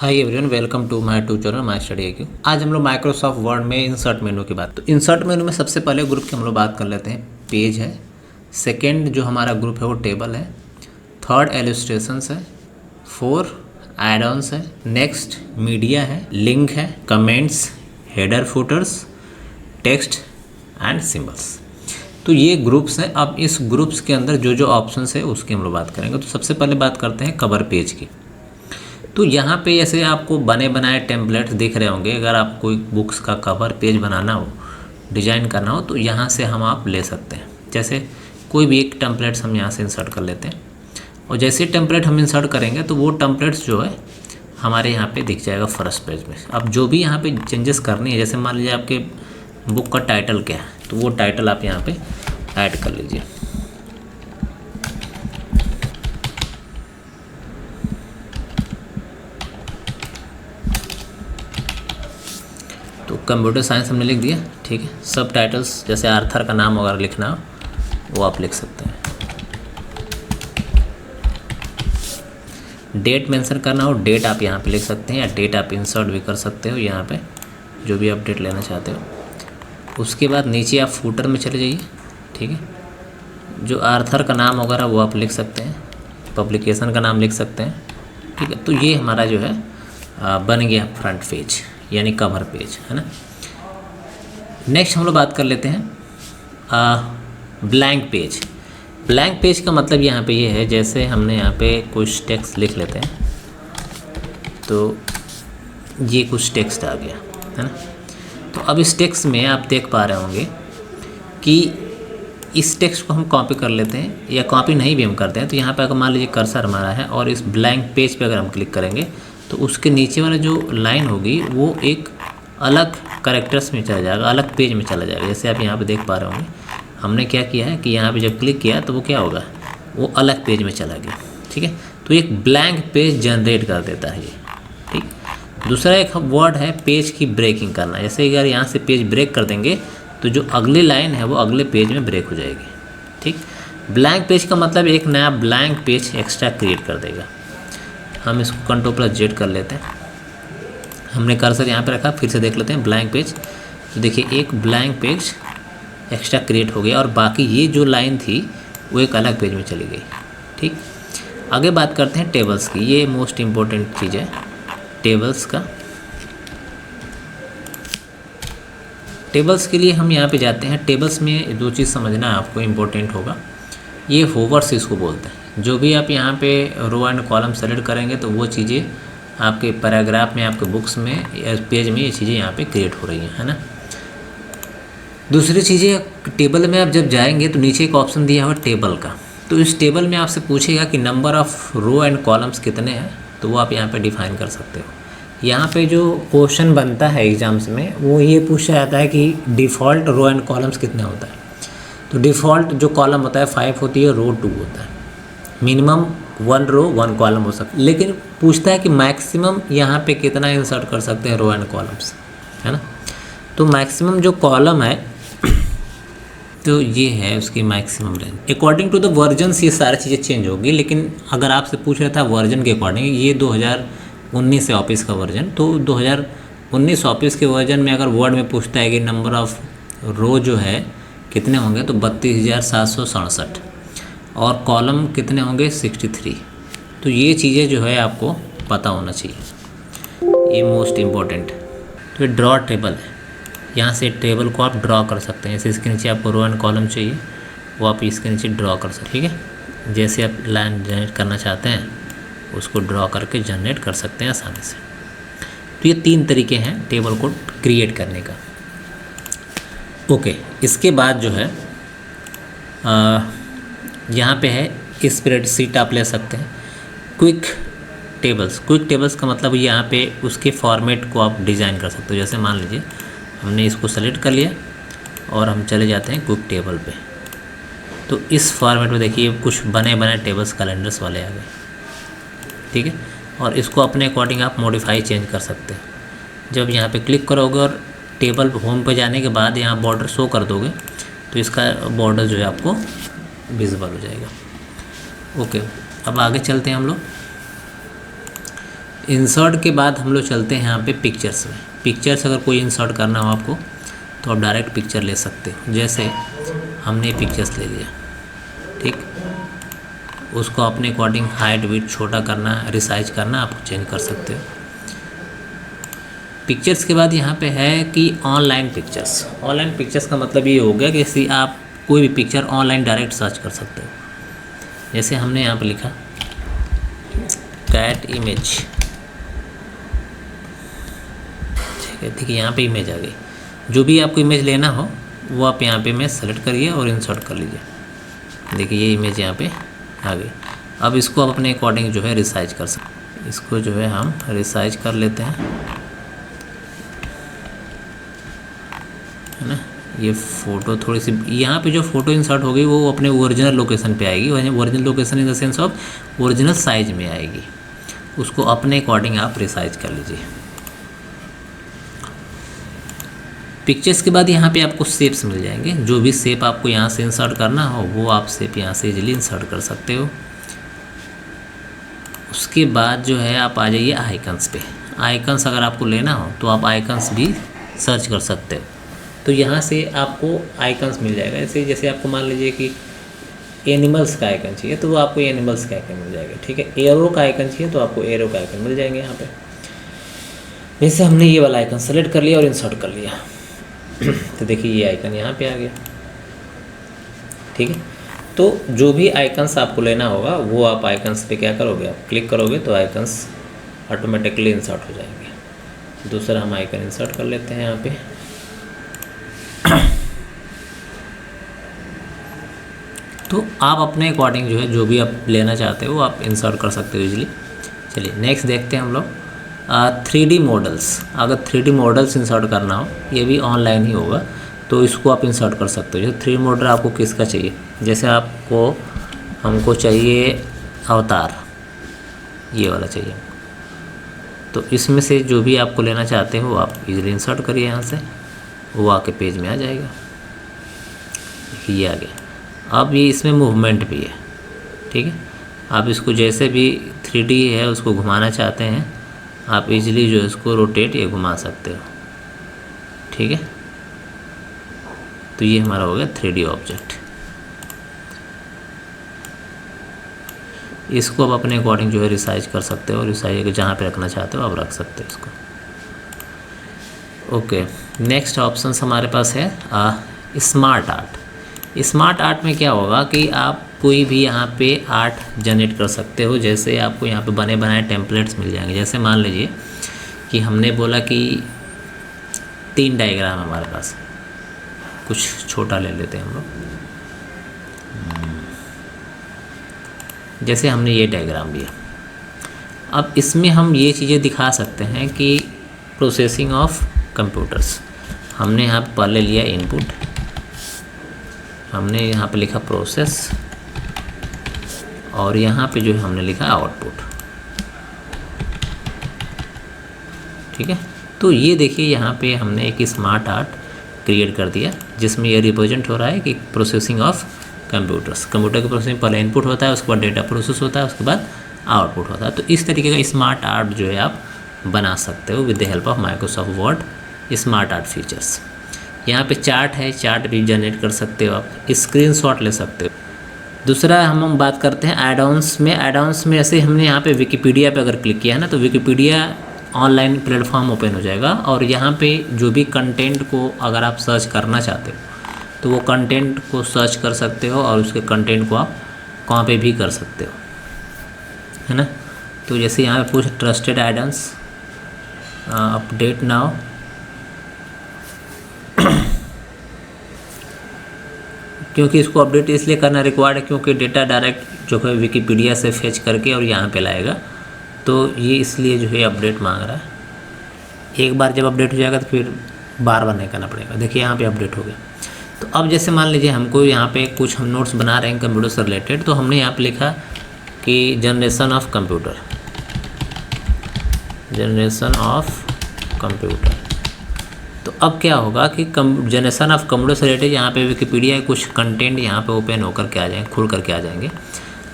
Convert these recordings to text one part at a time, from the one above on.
Hi everyone, welcome to my to channel my study IQ। आज हम लोग Microsoft Word में इंसर्ट मेनू की बात। तो इंसर्ट मेनू में सबसे पहले ग्रुप की हम लोग बात कर लेते हैं। पेज है, सेकंड जो हमारा ग्रुप है वो टेबल है, थर्ड एलिस्ट्रेशंस है, फोर एड ऑन्स है, नेक्स्ट मीडिया है, लिंक है, comments, header putters, text and symbols. तो ये ग्रुप्स हैं। अब इस ग्रुप्स के अंदर जो जो ऑप्शंस है उसकी हम लोग बात करेंगे। तो सबसे पहले बात करते हैं कवर पेज की। तो यहाँ पे ऐसे आपको बने बनाए टेम्पलेट्स दिख रहे होंगे। अगर आप कोई बुक्स का कवर पेज बनाना हो, डिजाइन करना हो, तो यहाँ से हम आप ले सकते हैं। जैसे कोई भी एक टेम्पलेट्स हम यहाँ से इंसर्ट कर लेते हैं और जैसे टेम्पलेट हम इंसर्ट करेंगे तो वो टेम्पलेट्स जो है हमारे यहाँ पे दिख जाएगा फर्स्ट पेज में। अब जो भी यहाँ पे चेंजेस करनी है, जैसे मान लीजिए आपके बुक का टाइटल क्या है, तो वो टाइटल आप यहाँ पे ऐड कर लीजिए। तो कंप्यूटर साइंस हमने लिख दिया, ठीक है। सब टाइटल्स जैसे आर्थर का नाम वगैरह लिखना हो वो आप लिख सकते हैं। डेट मेंशन करना हो, डेट आप यहाँ पे लिख सकते हैं, या डेट आप इंसर्ट भी कर सकते हो यहाँ पे, जो भी अपडेट लेना चाहते हो। उसके बाद नीचे आप फूटर में चले जाइए, ठीक है। जो आर्थर का नाम वगैरह वो आप लिख सकते हैं, पब्लिकेशन का नाम लिख सकते हैं, ठीक है। तो ये हमारा जो है बन गया फ्रंट पेज यानी कवर पेज, है ना। नेक्स्ट हम लोग बात कर लेते हैं ब्लैंक पेज। ब्लैंक पेज का मतलब यहाँ पे ये है, जैसे हमने यहाँ पे कुछ टेक्स्ट लिख लेते हैं, तो ये कुछ टेक्स्ट आ गया, है ना। तो अब इस टेक्स्ट में आप देख पा रहे होंगे कि इस टेक्स्ट को हम कॉपी कर लेते हैं, या कॉपी नहीं भी हम करते हैं तो यहाँ पे अगर मान लीजिए कर्सर हमारा है और इस ब्लैंक पेज पे अगर हम क्लिक करेंगे तो उसके नीचे वाला जो लाइन होगी वो एक अलग कैरेक्टर्स में चला जाएगा, अलग पेज में चला जाएगा। जैसे आप यहाँ पे देख पा रहे होंगे, हमने क्या किया है कि यहाँ पे जब क्लिक किया तो वो क्या होगा, वो अलग पेज में चला गया, ठीक है। तो एक ब्लैंक पेज जनरेट कर देता है ये, ठीक। दूसरा एक वर्ड है पेज की ब्रेकिंग करना। जैसे अगर यहाँ से पेज ब्रेक कर देंगे तो जो अगली लाइन है वो अगले पेज में ब्रेक हो जाएगी, ठीक। ब्लैंक पेज का मतलब एक नया ब्लैंक पेज एक्स्ट्रा क्रिएट कर देगा। हम इसको Ctrl+Z कर लेते हैं। हमने कर्सर यहाँ पे रखा, फिर से देख लेते हैं ब्लैंक पेज। तो देखिए एक ब्लैंक पेज एक्स्ट्रा क्रिएट हो गया और बाकी ये जो लाइन थी वो एक अलग पेज में चली गई, ठीक। आगे बात करते हैं टेबल्स की। ये मोस्ट इम्पोर्टेंट चीज़ है टेबल्स का। टेबल्स के लिए हम यहाँ पे जाते हैं। टेबल्स में दो चीज़ समझना आपको इम्पोर्टेंट होगा। ये होवर्स इसको बोलते हैं। जो भी आप यहाँ पे रो एंड कॉलम सेलेक्ट करेंगे तो वो चीज़ें आपके पैराग्राफ में, आपके बुक्स में या पेज में ये चीज़ें यहाँ पे क्रिएट हो रही हैं, है ना। दूसरी चीज़ें, टेबल में आप जब जाएंगे तो नीचे एक ऑप्शन दिया हुआ टेबल का। तो इस टेबल में आपसे पूछेगा कि number of row and columns कितने हैं, तो वो आप यहाँ पे डिफाइन कर सकते हो। यहाँ पे जो क्वेश्चन बनता है एग्जाम्स में वो ये पूछा जाता है कि डिफ़ॉल्ट रो एंड कॉलम्स कितने होता है। तो डिफ़ॉल्ट जो कॉलम होता है 5 होती है, रो 2 होता है। मिनिमम 1 रो 1 कॉलम हो सकता है, लेकिन पूछता है कि मैक्सिमम यहाँ पे कितना इंसर्ट कर सकते हैं रो एंड कॉलम्स, है ना। तो मैक्सिमम जो कॉलम है तो ये है उसकी maximum range. According to the versions ये सारी चीज़ें चेंज होगी, लेकिन अगर आपसे पूछ रहा था वर्जन के अकॉर्डिंग, ये 2019 से ऑफिस का वर्जन, तो 2019 ऑफिस के वर्जन में अगर वर्ड में पूछता है कि नंबर ऑफ़ रो जो है कितने होंगे, तो 32,767 और कॉलम कितने होंगे 63। तो ये चीज़ें जो है आपको पता होना चाहिए, ये मोस्ट इम्पॉर्टेंट। तो ये ड्रॉ टेबल है, यहाँ से टेबल को आप ड्रॉ कर सकते हैं। जैसे इसके नीचे आपको रो एंड कॉलम चाहिए वो आप इसके नीचे ड्रॉ कर सकते हैं, ठीक है। जैसे आप लाइन जनरेट करना चाहते हैं उसको ड्रॉ करके जनरेट कर सकते हैं आसानी से। तो ये 3 तरीके हैं टेबल को क्रिएट करने का। ओके, इसके बाद जो है यहाँ पे है स्प्रेडशीट आप ले सकते हैं। क्विक टेबल्स का मतलब यहाँ पे उसके फॉर्मेट को आप डिज़ाइन कर सकते हो। जैसे मान लीजिए हमने इसको सेलेक्ट कर लिया और हम चले जाते हैं क्विक टेबल पे, तो इस फॉर्मेट में देखिए कुछ बने बनाए टेबल्स कैलेंडर्स वाले आ गए, ठीक है। और इसको अपने अकॉर्डिंग आप मॉडिफाई चेंज कर सकते हैं। जब यहाँ पे क्लिक करोगे और टेबल होम पे जाने के बाद यहाँ बॉर्डर शो कर दोगे तो इसका बॉर्डर जो है आपको विजिबल हो जाएगा। ओके, अब आगे चलते हैं हम लोग। इंसर्ट के बाद हम लोग चलते हैं यहाँ पे पिक्चर्स में। पिक्चर्स अगर कोई इंसर्ट करना हो आपको तो आप डायरेक्ट पिक्चर ले सकते हो। जैसे हमने पिक्चर्स ले लिया, ठीक, उसको अपने अकॉर्डिंग हाइट विड्थ छोटा करना, रिसाइज करना, आप चेंज कर सकते हो। पिक्चर्स के बाद यहाँ पे है कि ऑनलाइन पिक्चर्स। ऑनलाइन पिक्चर्स का मतलब ये हो गया कि जैसे आप कोई भी पिक्चर ऑनलाइन डायरेक्ट सर्च कर सकते हो। जैसे हमने यहाँ पे लिखा कैट इमेज, ठीक है, देखिए यहाँ पे इमेज आ गई। जो भी आपको इमेज लेना हो वो आप यहाँ पे इमेज सेलेक्ट करिए और इंसर्ट कर लीजिए। देखिए ये इमेज यहाँ पे आ गई। अब इसको आप अपने अकॉर्डिंग जो है रिसाइज कर सकते। इसको जो है हम रिसाइज कर लेते हैं, है ना। ये फ़ोटो थोड़ी सी यहाँ पे जो फ़ोटो इंसर्ट होगी वो अपने ओरिजिनल लोकेशन पे आएगी। Original location in the sense of original size में आएगी। उसको अपने अकॉर्डिंग आप रिसाइज कर लीजिए। पिक्चर्स के बाद यहाँ पे आपको शेप्स मिल जाएंगे। जो भी शेप आपको यहाँ से इंसर्ट करना हो वो आप शेप यहाँ से इजीली इंसर्ट कर सकते हो। उसके बाद जो है आप आ जाइए आइकन्स पे। आइकन्स अगर आपको लेना हो तो आप आइकन्स भी सर्च कर सकते हो। तो यहाँ से आपको आइकन्स मिल जाएगा। जैसे आपको मान लीजिए कि एनिमल्स का आइकन चाहिए तो वो आपको एनिमल्स का आइकन मिल जाएगा, ठीक है। एरो का आइकन चाहिए तो आपको एरो का आइकन मिल जाएंगे यहाँ पे। जैसे हमने ये वाला आइकन सेलेक्ट कर लिया और इंसर्ट कर लिया तो देखिए ये आइकन यहाँ पे आ गया, ठीक है। तो जो भी आइकन्स आपको लेना होगा वो आप आइकन्स पे क्या करोगे, आप क्लिक करोगे तो आइकन्स ऑटोमेटिकली इंसर्ट हो जाएंगे। दूसरा हम आइकन इंसर्ट कर लेते हैं यहाँ पे। तो आप अपने अकॉर्डिंग जो है जो भी आप लेना चाहते हो आप इंसर्ट कर सकते हो इजीली। चलिए नेक्स्ट देखते हैं हम लोग 3D मॉडल्स। अगर 3D मॉडल्स इंसर्ट करना हो, ये भी ऑनलाइन ही होगा, तो इसको आप इंसर्ट कर सकते हो। जैसे 3D मॉडल आपको किसका चाहिए, जैसे हमको चाहिए अवतार, ये वाला चाहिए। तो इसमें से जो भी आपको लेना चाहते हो आप इजीली इंसर्ट करिए यहाँ से, वो आके पेज में आ जाएगा। ये आ गया। अब ये इसमें मूवमेंट भी है, ठीक है। आप इसको जैसे भी 3D है उसको घुमाना चाहते हैं आप इजीली जो इसको रोटेट या घुमा सकते हो, ठीक है। तो ये हमारा हो गया 3D ऑब्जेक्ट। इसको आप अपने अकॉर्डिंग जो है रिसाइज कर सकते हो और रिसाइज जहाँ पे रखना चाहते हो आप रख सकते हो इसको। ओके, नेक्स्ट ऑप्शन हमारे पास है स्मार्ट आर्ट। स्मार्ट आर्ट में क्या होगा कि आप कोई भी यहाँ पे आर्ट जनरेट कर सकते हो। जैसे आपको यहाँ पे बने बनाए टेम्पलेट्स मिल जाएंगे। जैसे मान लीजिए कि हमने बोला कि 3 डायग्राम हमारे पास, कुछ छोटा ले लेते हैं हम लोग। जैसे हमने ये डायग्राम लिया, अब इसमें हम ये चीज़ें दिखा सकते हैं कि प्रोसेसिंग ऑफ कंप्यूटर्स। हमने यहाँ पे पहले लिया इनपुट, हमने यहाँ पे लिखा प्रोसेस और यहाँ पे जो है हमने लिखा आउटपुट, ठीक है। तो ये देखिए यहाँ पे हमने एक स्मार्ट आर्ट क्रिएट कर दिया जिसमें ये रिप्रेजेंट हो रहा है कि प्रोसेसिंग ऑफ कंप्यूटर्स। कंप्यूटर के प्रोसेसिंग पहले इनपुट होता है, उसके बाद डेटा प्रोसेस होता है, उसके बाद आउटपुट होता है। तो इस तरीके का स्मार्ट आर्ट जो है आप बना सकते हो with the help of Microsoft word smart art features. यहाँ पे चार्ट है, चार्ट भी जनरेट कर सकते हो आप, स्क्रीनशॉट ले सकते हो। दूसरा हम बात करते हैं एड ऑन्स में। एड ऑन्स में ऐसे हमने यहाँ पे विकिपीडिया पे अगर क्लिक किया है ना तो विकिपीडिया ऑनलाइन प्लेटफॉर्म ओपन हो जाएगा और यहाँ पे जो भी कंटेंट को अगर आप सर्च करना चाहते हो तो वो कंटेंट को सर्च कर सकते हो और उसके कंटेंट को आप कहाँ पे भी कर सकते हो, है ना। तो जैसे यहाँ पे पूछ trusted add ons update now, क्योंकि इसको अपडेट इसलिए करना रिक्वायर्ड है क्योंकि डेटा डायरेक्ट जो है विकिपीडिया से फेच करके और यहाँ पे लाएगा, तो ये इसलिए जो है अपडेट मांग रहा है। एक बार जब अपडेट हो जाएगा तो फिर बार बार नहीं करना पड़ेगा। देखिए यहाँ पे अपडेट हो गया। तो अब जैसे मान लीजिए हमको यहाँ पे कुछ हम नोट्स बना रहे हैं कंप्यूटर से रिलेटेड, तो हमने यहाँ पे लिखा कि generation of computer, generation of computer. तो अब क्या होगा कि जनरेशन ऑफ कंप्यूटर से रिलेटेड यहाँ पे विकिपीडिया के कुछ कंटेंट यहाँ पे ओपन होकर के आ जाएंगे, खुल करके आ जाएंगे।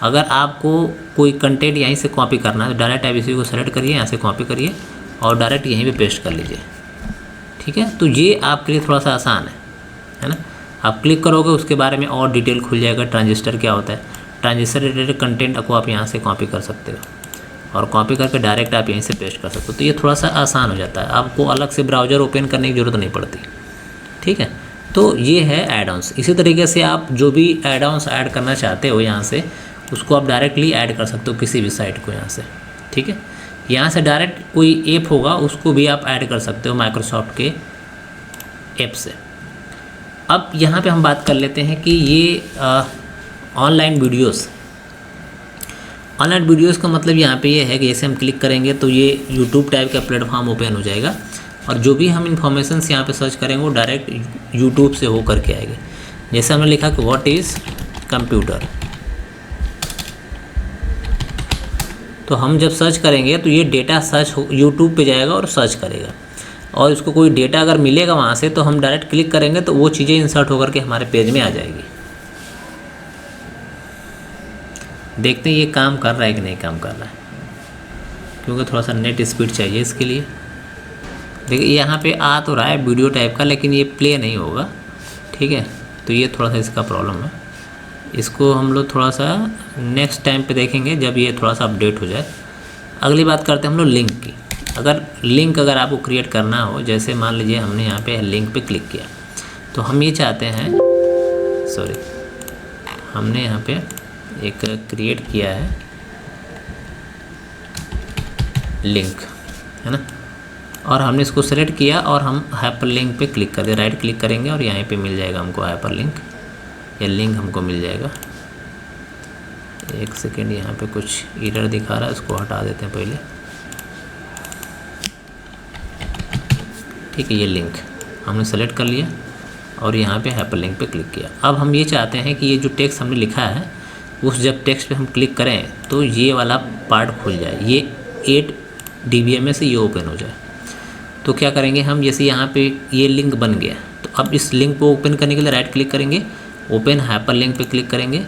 अगर आपको कोई कंटेंट यहीं से कॉपी करना है तो डायरेक्ट आप इसी को सेलेक्ट करिए, यहाँ से कॉपी करिए और डायरेक्ट यहीं पे पेस्ट कर लीजिए, ठीक है। तो ये आपके लिए थोड़ा सा आसान है ना। आप क्लिक करोगे उसके बारे में और डिटेल खुल जाएगा, ट्रांजिस्टर क्या होता है, ट्रांजिस्टर रिलेटेड कंटेंट को आप यहाँ से कॉपी कर सकते हो और कॉपी करके डायरेक्ट आप यहीं से पेस्ट कर सकते हो। तो ये थोड़ा सा आसान हो जाता है, आपको अलग से ब्राउज़र ओपन करने की ज़रूरत नहीं पड़ती, ठीक है। तो ये है एड ऑन्स। इसी तरीके से आप जो भी एड ऑन्स ऐड करना चाहते हो यहाँ से, उसको आप डायरेक्टली ऐड कर सकते हो किसी भी साइट को यहाँ से, ठीक है। यहाँ से डायरेक्ट कोई ऐप होगा उसको भी आप ऐड कर सकते हो माइक्रोसॉफ्ट के ऐप से। अब यहाँ पे हम बात कर लेते हैं कि ये ऑनलाइन वीडियोस का मतलब यहाँ पे ये है कि जैसे हम क्लिक करेंगे तो ये यूट्यूब टाइप का प्लेटफॉर्म ओपन हो जाएगा और जो भी हम इंफॉर्मेशन यहाँ पे सर्च करेंगे वो डायरेक्ट यूट्यूब से हो करके आएंगे। जैसे हमने लिखा कि व्हाट इज़ कंप्यूटर, तो हम जब सर्च करेंगे तो ये डेटा सर्च यूट्यूब पे जाएगा और सर्च करेगा और इसको कोई डेटा अगर मिलेगा वहाँ से तो हम डायरेक्ट क्लिक करेंगे तो वो चीज़ें इंसर्ट होकर के हमारे पेज में आ जाएगी। देखते हैं ये काम कर रहा है कि नहीं काम कर रहा है, क्योंकि थोड़ा सा नेट स्पीड चाहिए इसके लिए। देखिए यहाँ पे आ तो रहा है वीडियो टाइप का, लेकिन ये प्ले नहीं होगा, ठीक है। तो ये थोड़ा सा इसका प्रॉब्लम है, इसको हम लोग थोड़ा सा नेक्स्ट टाइम पे देखेंगे जब ये थोड़ा सा अपडेट हो जाए। अगली बात करते हैं हम लोग लिंक की। अगर आपको क्रिएट करना हो, जैसे मान लीजिए हमने यहाँ पे लिंक पे क्लिक किया तो हम ये चाहते हैं, हमने यहाँ पे एक क्रिएट किया है लिंक, है ना, और हमने इसको सेलेक्ट किया और हम हाइपर लिंक पे क्लिक कर दिया, राइट क्लिक करेंगे और यहाँ पे मिल जाएगा हमको हाइपर लिंक, या लिंक हमको मिल जाएगा। एक सेकेंड, यहाँ पे कुछ एरर दिखा रहा है, उसको हटा देते हैं पहले, ठीक है। ये लिंक हमने सेलेक्ट कर लिया और यहाँ पे हाइपर लिंक पे क्लिक किया। अब हम ये चाहते हैं कि ये जो टेक्स्ट हमने लिखा है उस जब टेक्स्ट पे हम क्लिक करें तो ये वाला पार्ट खुल जाए, ये 8 dBm से ये ओपन हो जाए। तो क्या करेंगे हम, जैसे यहाँ पे ये लिंक बन गया तो अब इस लिंक को ओपन करने के लिए राइट क्लिक करेंगे, ओपन हाइपर लिंक पे क्लिक करेंगे।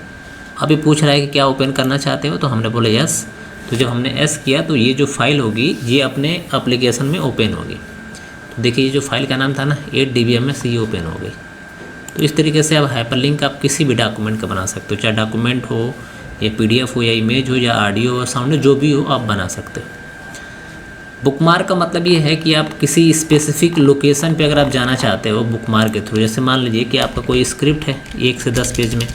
अब ये पूछ रहा है कि क्या ओपन करना चाहते हो, तो हमने बोला यस। तो जब हमने यस किया तो ये जो फाइल होगी ये अपने एप्लीकेशन में ओपन होगी। तो देखिए ये जो फाइल का नाम था ना 8 dBm से ये ओपन हो गई। तो इस तरीके से अब हाइपर लिंक आप किसी भी डॉक्यूमेंट का बना सकते हो, चाहे डॉक्यूमेंट हो या PDF हो या इमेज हो या ऑडियो हो, साउंड, जो भी हो आप बना सकते हो। बुकमार्क का मतलब ये है कि आप किसी स्पेसिफिक लोकेशन पे अगर आप जाना चाहते हो बुकमार्क के थ्रू, जैसे मान लीजिए कि आपका कोई स्क्रिप्ट है 1 से 10 पेज में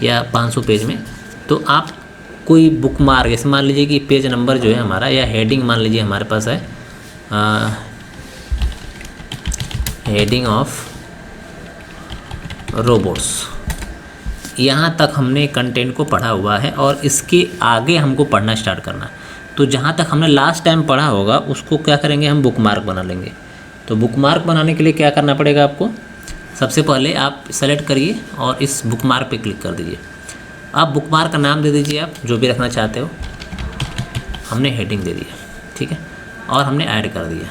या 500 पेज में, तो आप कोई बुकमार्क, जैसे मान लीजिए कि पेज नंबर जो है हमारा या हेडिंग मान लीजिए हमारे पास है हेडिंग ऑफ रोबोट्स, यहाँ तक हमने कंटेंट को पढ़ा हुआ है और इसके आगे हमको पढ़ना स्टार्ट करना है। तो जहाँ तक हमने लास्ट टाइम पढ़ा होगा उसको क्या करेंगे, हम बुकमार्क बना लेंगे। तो बुकमार्क बनाने के लिए क्या करना पड़ेगा आपको, सबसे पहले आप सेलेक्ट करिए और इस बुकमार्क पे क्लिक कर दीजिए। आप बुकमार्क का नाम दे दीजिए, आप जो भी रखना चाहते हो। हमने हेडिंग दे दिया, ठीक है, और हमने ऐड कर दिया।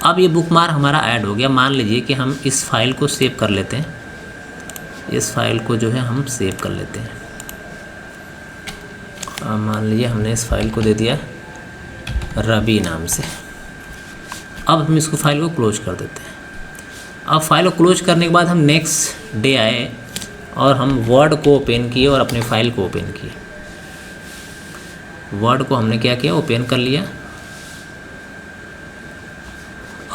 अब ये बुकमार्क हमारा ऐड हो गया। मान लीजिए कि हम इस फाइल को सेव कर लेते हैं, इस फाइल को जो है हम सेव कर लेते हैं। मान लीजिए हमने इस फाइल को दे दिया रवि नाम से। अब हम इसको फाइल को क्लोज कर देते हैं। अब फाइल को क्लोज करने के बाद हम नेक्स्ट डे आए और हम वर्ड को ओपन किए और अपनी फाइल को ओपन किए। वर्ड को हमने क्या किया, ओपन कर लिया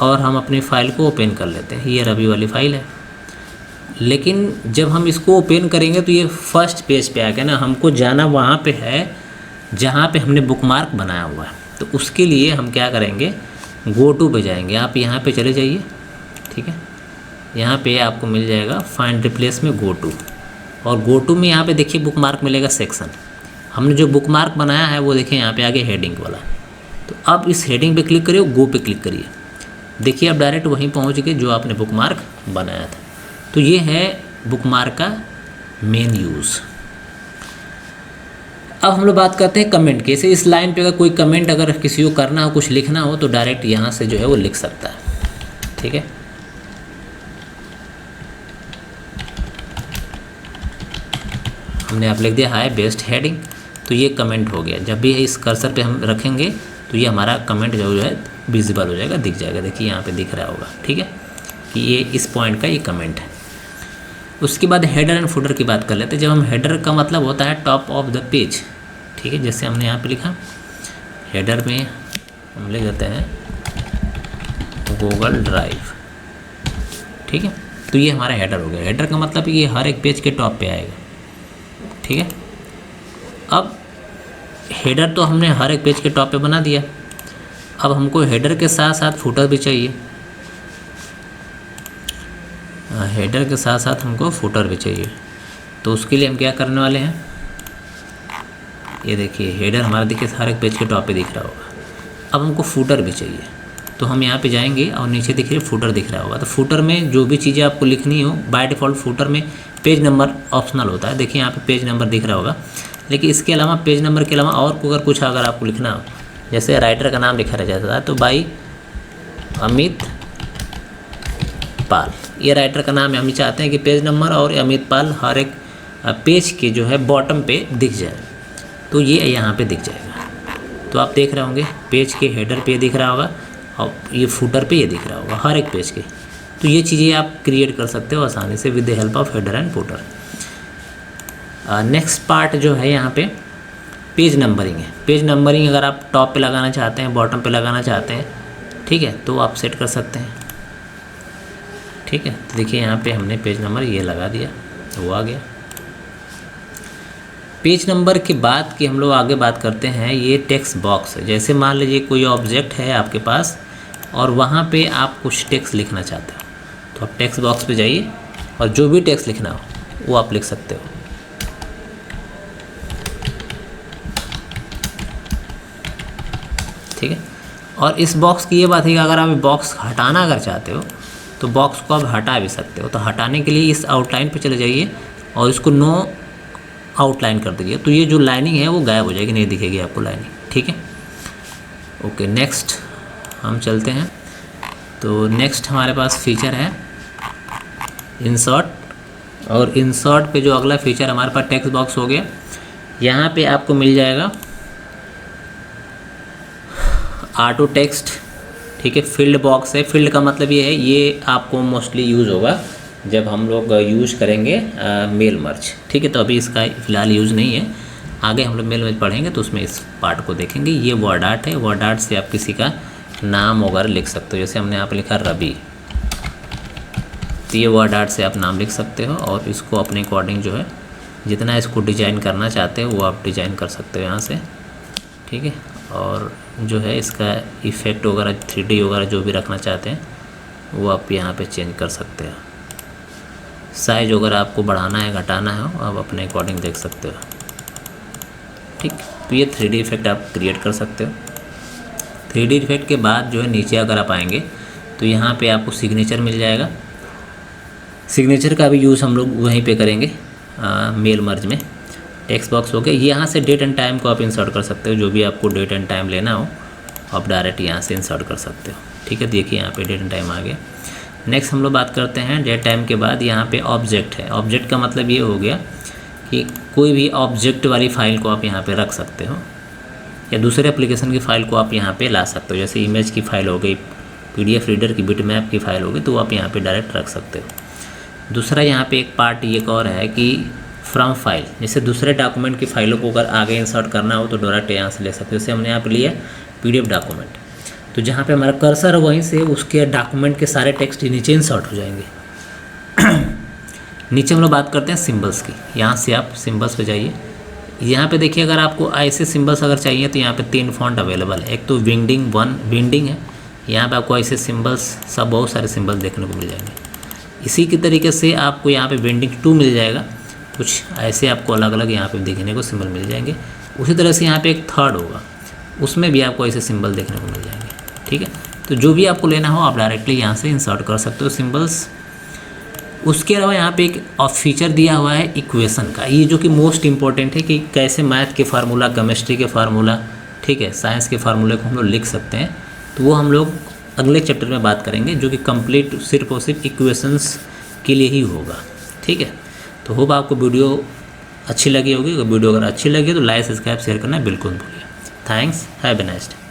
और हम अपनी फाइल को ओपन कर लेते हैं। ये रवि वाली फाइल है, लेकिन जब हम इसको ओपन करेंगे तो ये फर्स्ट पेज पे आ गया ना, हमको जाना वहाँ पे है जहाँ पे हमने बुकमार्क बनाया हुआ है। तो उसके लिए हम क्या करेंगे, गो टू पे जाएंगे। आप यहाँ पे चले जाइए, ठीक है, यहाँ पे आपको मिल जाएगा फाइंड रिप्लेस में गो टू, और गो टू में यहाँ पे देखिए बुकमार्क मिलेगा सेक्शन। हमने जो बुकमार्क बनाया है वो देखिए यहाँ पे आगे हेडिंग वाला। तो अब इस हेडिंग पे क्लिक करिए, गो पे क्लिक करिए, देखिए आप डायरेक्ट वहीं पहुँच गए जो आपने बुकमार्क बनाया था। तो ये है बुकमार्क का मेन यूज़। अब हम लोग बात करते हैं कमेंट की। जैसे इस लाइन पे अगर कोई कमेंट अगर किसी को करना हो, कुछ लिखना हो, तो डायरेक्ट यहाँ से जो है वो लिख सकता है, ठीक है। हमने आप लिख दिया हाय बेस्ट हेडिंग, तो ये कमेंट हो गया। जब भी इस कर्सर पे हम रखेंगे तो ये हमारा कमेंट जो है विजिबल हो जाएगा, दिख जाएगा। देखिए यहाँ पे दिख रहा होगा, ठीक है, कि ये इस पॉइंट का ये कमेंट है। उसके बाद हेडर एंड फुटर की बात कर लेते हैं। जब हम हेडर का मतलब होता है टॉप ऑफ द पेज, ठीक है, जैसे हमने यहाँ पे लिखा हेडर में हम लिख देते हैं गूगल ड्राइव, ठीक है, तो ये हमारा हेडर हो गया। हेडर का मतलब ये हर एक पेज के टॉप पे आएगा, ठीक है। अब हेडर तो हमने हर एक पेज के टॉप पे बना दिया। अब हमको हेडर के साथ साथ फुटर भी चाहिए। हेडर के साथ साथ हमको फुटर भी चाहिए। तो उसके लिए हम क्या करने वाले हैं, ये देखिए हेडर हमारा देखिए हर एक पेज के टॉप पे दिख रहा होगा। अब हमको फुटर भी चाहिए, तो हम यहाँ पे जाएंगे और नीचे देखिए फुटर दिख रहा होगा। तो फुटर में जो भी चीज़ें आपको लिखनी हो, बाय डिफ़ॉल्ट फुटर में पेज नंबर ऑप्शनल होता है। देखिए यहाँ पे पेज नंबर दिख रहा होगा, लेकिन इसके अलावा पेज नंबर के अलावा और अगर कुछ अगर आपको लिखना हो, जैसे राइटर का नाम लिखा रह जाता है तो बाई अमित पाल, ये राइटर का नाम है। हम चाहते हैं कि पेज नंबर और अमित पाल हर एक पेज के जो है बॉटम पे दिख जाए, तो ये यहाँ पे दिख जाएगा। तो आप देख रहे होंगे पेज के हेडर पे दिख रहा होगा और ये फुटर पे ये दिख रहा होगा हर एक पेज के। तो ये चीज़ें आप क्रिएट कर सकते हो आसानी से with the help of header and footer. Next part जो है यहाँ पे पेज नंबरिंग है। पेज नंबरिंग अगर आप टॉप पे लगाना चाहते हैं, बॉटम पे लगाना चाहते हैं, ठीक है, तो आप सेट कर सकते हैं, ठीक है। तो देखिए यहाँ पे हमने पेज नंबर ये लगा दिया, वो आ गया। पेज नंबर के बाद की हम लोग आगे बात करते हैं, ये टेक्स्ट बॉक्स है। जैसे मान लीजिए कोई ऑब्जेक्ट है आपके पास और वहाँ पे आप कुछ टेक्स्ट लिखना चाहते हो, तो आप टेक्स्ट बॉक्स पे जाइए और जो भी टेक्स्ट लिखना हो वो आप लिख सकते हो, ठीक है। और इस बॉक्स की ये बात है कि अगर आप बॉक्स हटाना अगर चाहते हो तो बॉक्स को आप हटा भी सकते हो। तो हटाने के लिए इस आउटलाइन पे चले जाइए और इसको नो आउटलाइन कर दीजिए, तो ये जो लाइनिंग है वो गायब हो जाएगी, नहीं दिखेगी आपको लाइनिंग, ठीक है। ओके, नेक्स्ट हम चलते हैं। तो नेक्स्ट हमारे पास फीचर है इंसर्ट, और इंसर्ट पे जो अगला फीचर हमारे पास टेक्स्ट बॉक्स हो गया। यहाँ पे आपको मिल जाएगा ऑटो टेक्स्ट, ठीक है। फील्ड बॉक्स है। फील्ड का मतलब ये है, ये आपको मोस्टली यूज़ होगा जब हम लोग यूज़ करेंगे मेल मर्ज, ठीक है। तो अभी इसका फ़िलहाल यूज़ नहीं है, आगे हम लोग मेल मर्ज पढ़ेंगे तो उसमें इस पार्ट को देखेंगे। ये वर्ड आर्ट है, वर्ड आर्ट से आप किसी का नाम वगैरह लिख सकते हो। जैसे हमने यहाँ पर लिखा रवि, तो ये वर्ड आर्ट से आप नाम लिख सकते हो और इसको अपने अकॉर्डिंग जो है जितना इसको डिज़ाइन करना चाहते हो वो आप डिज़ाइन कर सकते हो यहाँ से, ठीक है। और जो है इसका इफ़ेक्ट वगैरह 3D वगैरह जो भी रखना चाहते हैं वो आप यहाँ पे चेंज कर सकते हो। साइज वगैरह आपको बढ़ाना है घटाना है आप अपने अकॉर्डिंग देख सकते हो, ठीक। तो ये 3D इफ़ेक्ट आप क्रिएट कर सकते हो। 3D इफ़ेक्ट के बाद जो है नीचे अगर आप आएंगे तो यहाँ पे आपको सिग्नेचर मिल जाएगा। सिग्नेचर का भी यूज़ हम लोग वहीं पे करेंगे मेल मर्ज में। टेक्स्ट बॉक्स हो गया, यहाँ से डेट एंड टाइम को आप इंसर्ट कर सकते हो। जो भी आपको डेट एंड टाइम लेना हो आप डायरेक्ट यहाँ से इंसर्ट कर सकते हो, ठीक है। देखिए यहाँ पे डेट एंड टाइम आ गया। नेक्स्ट हम लोग बात करते हैं डेट टाइम के बाद यहाँ पे ऑब्जेक्ट है। ऑब्जेक्ट का मतलब ये हो गया कि कोई भी ऑब्जेक्ट वाली फ़ाइल को आप यहाँ पे रख सकते हो या दूसरे एप्लीकेशन की फ़ाइल को आप यहाँ पे ला सकते हो। जैसे इमेज की फ़ाइल हो गई, PDF रीडर की बिटमैप की फ़ाइल हो गई, तो आप यहाँ पे डायरेक्ट रख सकते हो। दूसरा यहाँ पे एक पार्ट ये और है कि फ्रॉम फाइल, जैसे दूसरे डॉक्यूमेंट की फ़ाइलों को अगर आगे इंसर्ट करना हो तो डायरेक्ट यहाँ से ले सकते हो। जैसे हमने यहाँ पे लिया PDF डॉक्यूमेंट, तो जहाँ पे हमारा कर्सर है वहीं से उसके डॉक्यूमेंट के सारे टेक्स्ट नीचे इंसर्ट हो जाएंगे। नीचे हम लोग बात करते हैं सिंबल्स की। यहाँ से आप सिंबल्स पे जाइए। यहाँ पे देखिए अगर आपको ऐसे सिंबल्स अगर चाहिए तो यहाँ पे 3 फॉन्ट अवेलेबल है। एक तो विंडिंग है, यहाँ पे आपको ऐसे सिंबल्स सब बहुत सारे सिंबल्स देखने को मिल जाएंगे। इसी की तरीके से आपको यहाँ पे विंडिंग 2 मिल जाएगा, कुछ ऐसे आपको अलग अलग यहाँ पे देखने को सिंबल मिल जाएंगे। उसी तरह से यहाँ पे एक थर्ड होगा, उसमें भी आपको ऐसे सिंबल देखने को मिल जाएंगे, ठीक है। तो जो भी आपको लेना हो आप डायरेक्टली यहाँ से इंसर्ट कर सकते हो सिंबल्स। उसके अलावा यहाँ पे एक फीचर दिया हुआ है इक्वेशन का, ये जो कि मोस्ट इम्पॉर्टेंट है कि कैसे मैथ के फार्मूला, केमिस्ट्री के फार्मूला, ठीक है, साइंस के फार्मूले को हम लोग लिख सकते हैं। तो वो हम लोग अगले चैप्टर में बात करेंगे, जो कि कंप्लीट सिर्फ और सिर्फ इक्वेशंस के लिए ही होगा, ठीक है। तो होप आपको वीडियो अच्छी लगी होगी। वीडियो अगर अच्छी लगी तो लाइक सब्सक्राइब शेयर करना बिल्कुल भूलिए। Thanks, have a nice day.